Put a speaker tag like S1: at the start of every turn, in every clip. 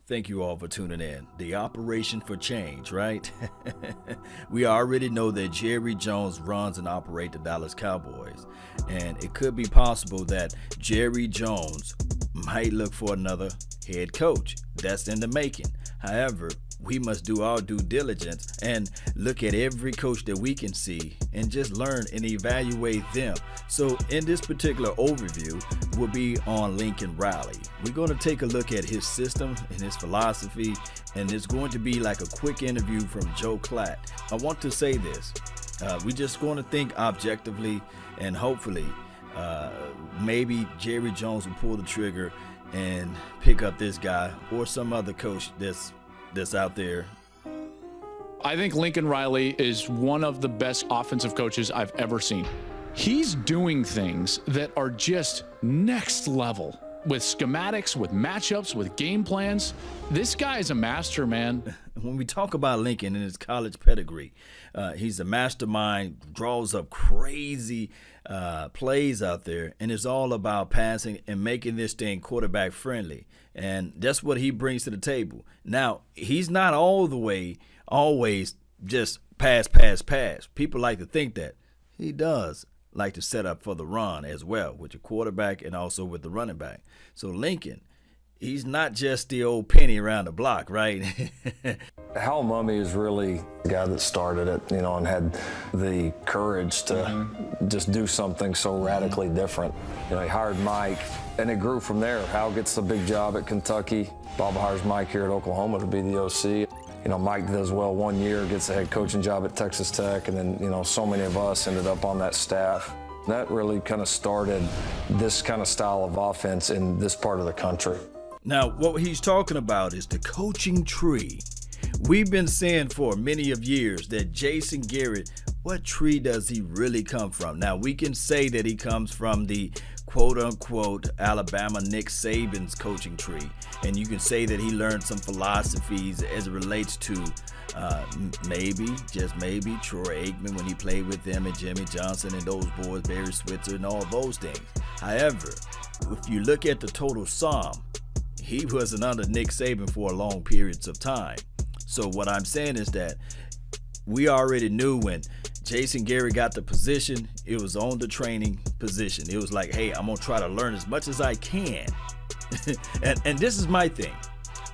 S1: Thank you all for tuning in. The operation for change, right? We already know that Jerry Jones runs and operates the Dallas Cowboys, and it could be possible that Jerry Jones might look for another head coach. That's in the making. However, we must do our due diligence and look at every coach that we can see and just learn and evaluate them. So in this particular overview, we'll be on Lincoln Riley. We're going to take a look at his system and his philosophy, and it's going to be like a quick interview from Joe Klatt. I want to say this. We're just going to think objectively, and hopefully maybe Jerry Jones will pull the trigger and pick up this guy or some other coach that's out there.
S2: I think Lincoln Riley is one of the best offensive coaches I've ever seen. He's doing things that are just next level with schematics, with matchups, with game plans. This guy is a master, man.
S1: When we talk about Lincoln and his college pedigree, he's a mastermind, draws up crazy plays out there, and it's all about passing and making this thing quarterback friendly. And that's what he brings to the table. Now, he's not all the way always just pass. People like to think that. He does like to set up for the run as well with the quarterback and also with the running back. So Lincoln, he's not just the old penny around the block, right?
S3: Hal Mumme is really the guy that started it, and had the courage to just do something so radically different. He hired Mike, and it grew from there. Hal gets the big job at Kentucky. Bob hires Mike here at Oklahoma to be the OC. Mike does well 1 year, gets the head coaching job at Texas Tech, and then, so many of us ended up on that staff. That really kind of started this kind of style of offense in this part of the country.
S1: Now, what he's talking about is the coaching tree. We've been saying for many of years that Jason Garrett, what tree does he really come from? Now, we can say that he comes from the quote-unquote Alabama Nick Saban's coaching tree, and you can say that he learned some philosophies as it relates to just maybe, Troy Aikman when he played with them, and Jimmy Johnson and those boys, Barry Switzer and all those things. However, if you look at the total sum, he wasn't under Nick Saban for long periods of time. So what I'm saying is that we already knew when Jason Garrett got the position, it was on the training position. It was like, hey, I'm going to try to learn as much as I can. and this is my thing.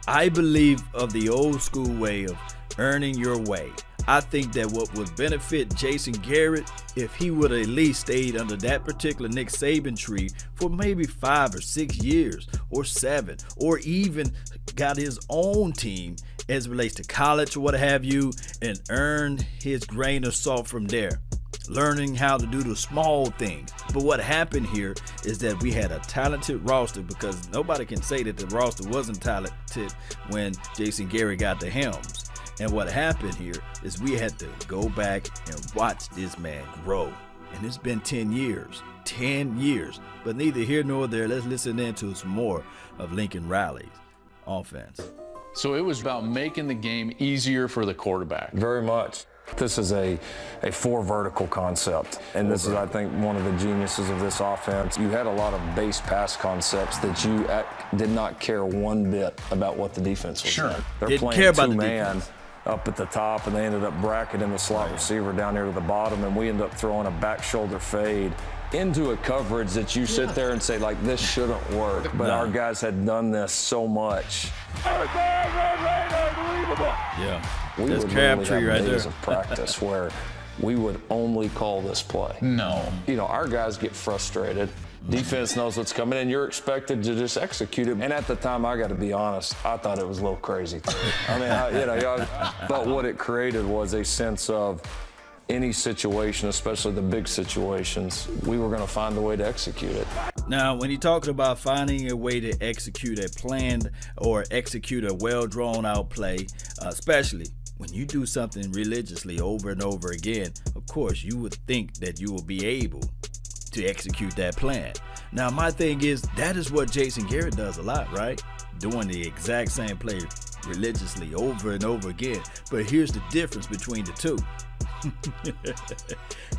S1: I believe of the old school way of earning your way. I think that what would benefit Jason Garrett if he would have at least stayed under that particular Nick Saban tree for maybe 5 or 6 years or 7, or even got his own team as it relates to college or what have you, and earn his grain of salt from there, learning how to do the small things. But what happened here is that we had a talented roster, because nobody can say that the roster wasn't talented when Jason Garrett got the helms. And what happened here is we had to go back and watch this man grow. And it's been 10 years. 10 years. But neither here nor there. Let's listen into some more of Lincoln Riley's offense.
S2: So it was about making the game easier for the quarterback.
S3: Very much. This is a four vertical concept, and this is, I think, one of the geniuses of this offense. You had a lot of base pass concepts that you did not care one bit about what the defense was doing. They're
S1: Didn't
S3: playing
S1: care about
S3: two-man up at the top, and they ended up bracketing the slot receiver down here to the bottom, and we ended up throwing a back shoulder fade into a coverage that you sit there and say, like, this shouldn't work. But our guys had done this so much.
S1: Yeah.
S3: We would literally have days of practice where we would only call this play.
S2: No.
S3: Our guys get frustrated. Defense knows what's coming, and you're expected to just execute it. And at the time, I got to be honest, I thought it was a little crazy. But what it created was a sense of any situation, especially the big situations, we were going to find a way to execute it.
S1: Now, when you're talking about finding a way to execute a planned or execute a well-drawn-out play, especially when you do something religiously over and over again, of course, you would think that you will be able to execute that plan. Now, my thing is, that is what Jason Garrett does a lot, right? Doing the exact same play religiously over and over again. But here's the difference between the two.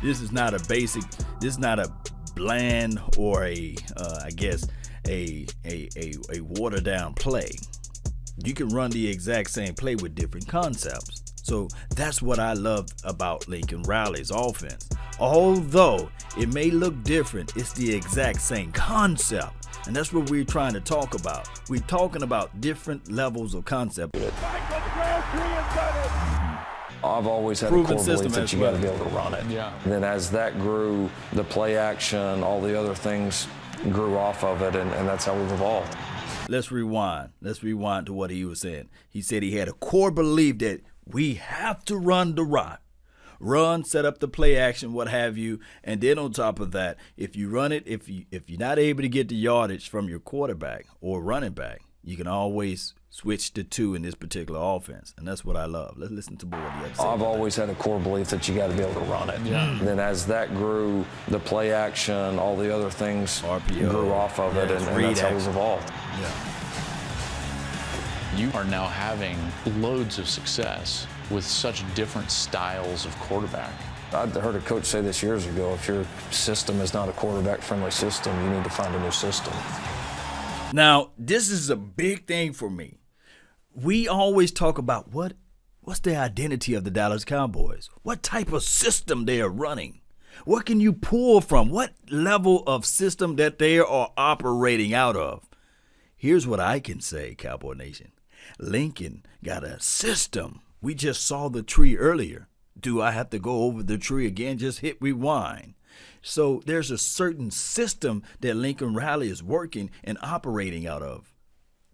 S1: This is not a bland or a watered down play. You can run the exact same play with different concepts. So that's what I love about Lincoln Riley's offense. Although it may look different, it's the exact same concept. And that's what we're trying to talk about. We're talking about different levels of concept.
S3: I've always had a core belief that you got to be able to run it.
S2: Yeah.
S3: And then as that grew, the play action, all the other things grew off of it, and that's how we've evolved.
S1: Let's rewind. Let's rewind to what he was saying. He said he had a core belief that we have to run the rock. Run, set up the play action, what have you. And then on top of that, if you run it, if you're not able to get the yardage from your quarterback or running back, you can always switch to 2 in this particular offense. And that's what I love. Let's listen to what he had to say.
S3: I've always had a core belief that you got to be able to run it.
S2: Yeah.
S3: And then as that grew, the play action, all the other things
S1: RPO,
S3: grew off of it, and that's how we've evolved.
S1: Yeah.
S2: You are now having loads of success with such different styles of quarterback.
S3: I heard a coach say this years ago, if your system is not a quarterback-friendly system, you need to find a new system.
S1: Now, this is a big thing for me. We always talk about what's the identity of the Dallas Cowboys? What type of system they are running? What can you pull from? What level of system that they are operating out of? Here's what I can say, Cowboy Nation. Lincoln got a system. We just saw the tree earlier. Do I have to go over the tree again? Just hit rewind. So there's a certain system that Lincoln Riley is working and operating out of.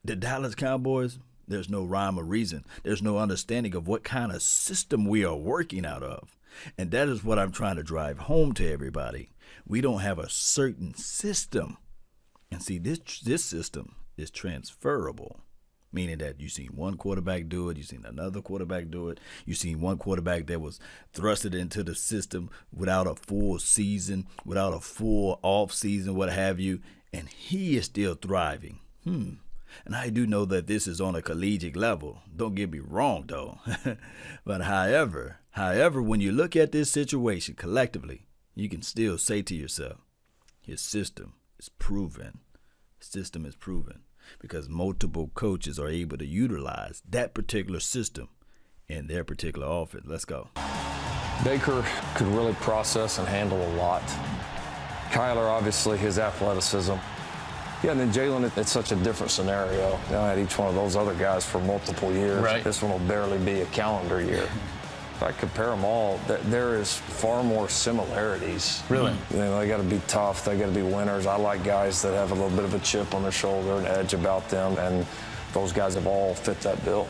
S1: The Dallas Cowboys, there's no rhyme or reason. There's no understanding of what kind of system we are working out of. And that is what I'm trying to drive home to everybody. We don't have a certain system. And see, this system is transferable. Meaning that you've seen one quarterback do it, you've seen another quarterback do it, you've seen one quarterback that was thrusted into the system without a full season, without a full off season, what have you, and he is still thriving. And I do know that this is on a collegiate level. Don't get me wrong, though. But however, when you look at this situation collectively, you can still say to yourself, his system is proven. System is proven. Because multiple coaches are able to utilize that particular system in their particular offense. Let's go.
S3: Baker could really process and handle a lot. Kyler, obviously, his athleticism. Yeah, and then Jalen, it's such a different scenario. I had each one of those other guys for multiple years.
S2: Right.
S3: This one will barely be a calendar year. If I compare them all, there is far more similarities.
S2: Really?
S3: You know, they got to be tough. They got to be winners. I like guys that have a little bit of a chip on their shoulder, an edge about them, and those guys have all fit that bill.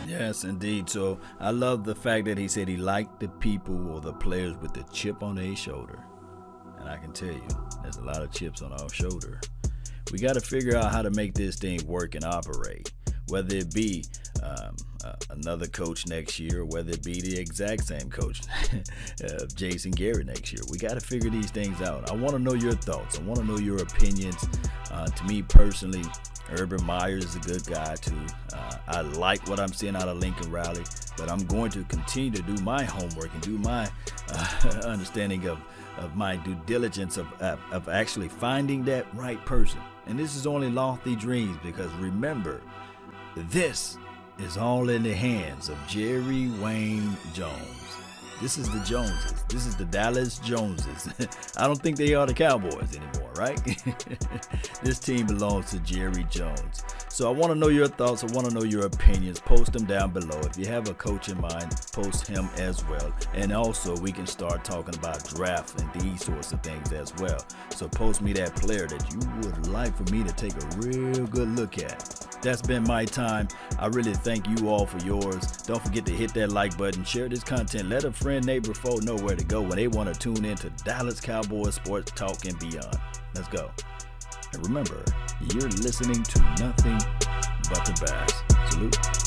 S1: Yes, indeed. So I love the fact that he said he liked the people or the players with the chip on their shoulder. And I can tell you, there's a lot of chips on our shoulder. We got to figure out how to make this thing work and operate, whether it be another coach next year, whether it be the exact same coach, Jason Garrett next year. We got to figure these things out. I want to know your thoughts. I want to know your opinions. To me personally, Urban Meyer is a good guy too. I like what I'm seeing out of Lincoln Riley, but I'm going to continue to do my homework and do my understanding of my due diligence of actually finding that right person. And this is only lofty dreams, because remember, this is all in the hands of Jerry Wayne Jones. This is the Joneses. This is the Dallas Joneses. I don't think they are the Cowboys anymore, right? This team belongs to Jerry Jones. So I want to know your thoughts. I want to know your opinions. Post them down below. If you have a coach in mind, post him as well. And also, we can start talking about draft and these sorts of things as well. So post me that player that you would like for me to take a real good look at. That's been my time. I really thank you all for yours. Don't forget to hit that like button, share this content, let a friend, neighbor, foe know where to go when they want to tune in to Dallas Cowboys Sports Talk and beyond. Let's go. And remember, you're listening to nothing but the best. Salute.